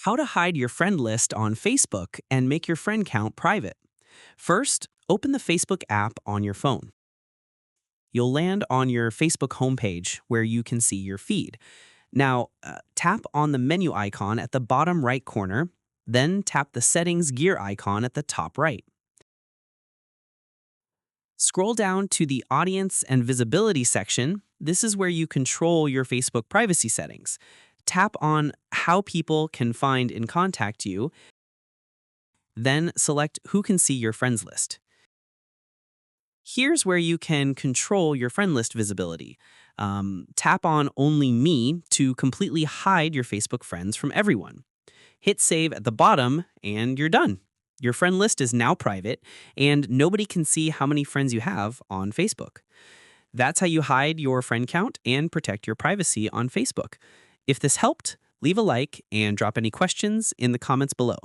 How to hide your friend list on Facebook and make your friend count private. First, open the Facebook app on your phone. You'll land on your Facebook homepage where you can see your feed. Now, tap on the menu icon at the bottom right corner, then tap the settings gear icon at the top right. Scroll down to the audience and visibility section. This is where you control your Facebook privacy settings. Tap on how people can find and contact you, then select who can see your friends list. Here's where you can control your friend list visibility. Tap on Only Me to completely hide your Facebook friends from everyone. Hit Save at the bottom, and you're done. Your friend list is now private, and nobody can see how many friends you have on Facebook. That's how you hide your friend count and protect your privacy on Facebook. If this helped, leave a like and drop any questions in the comments below.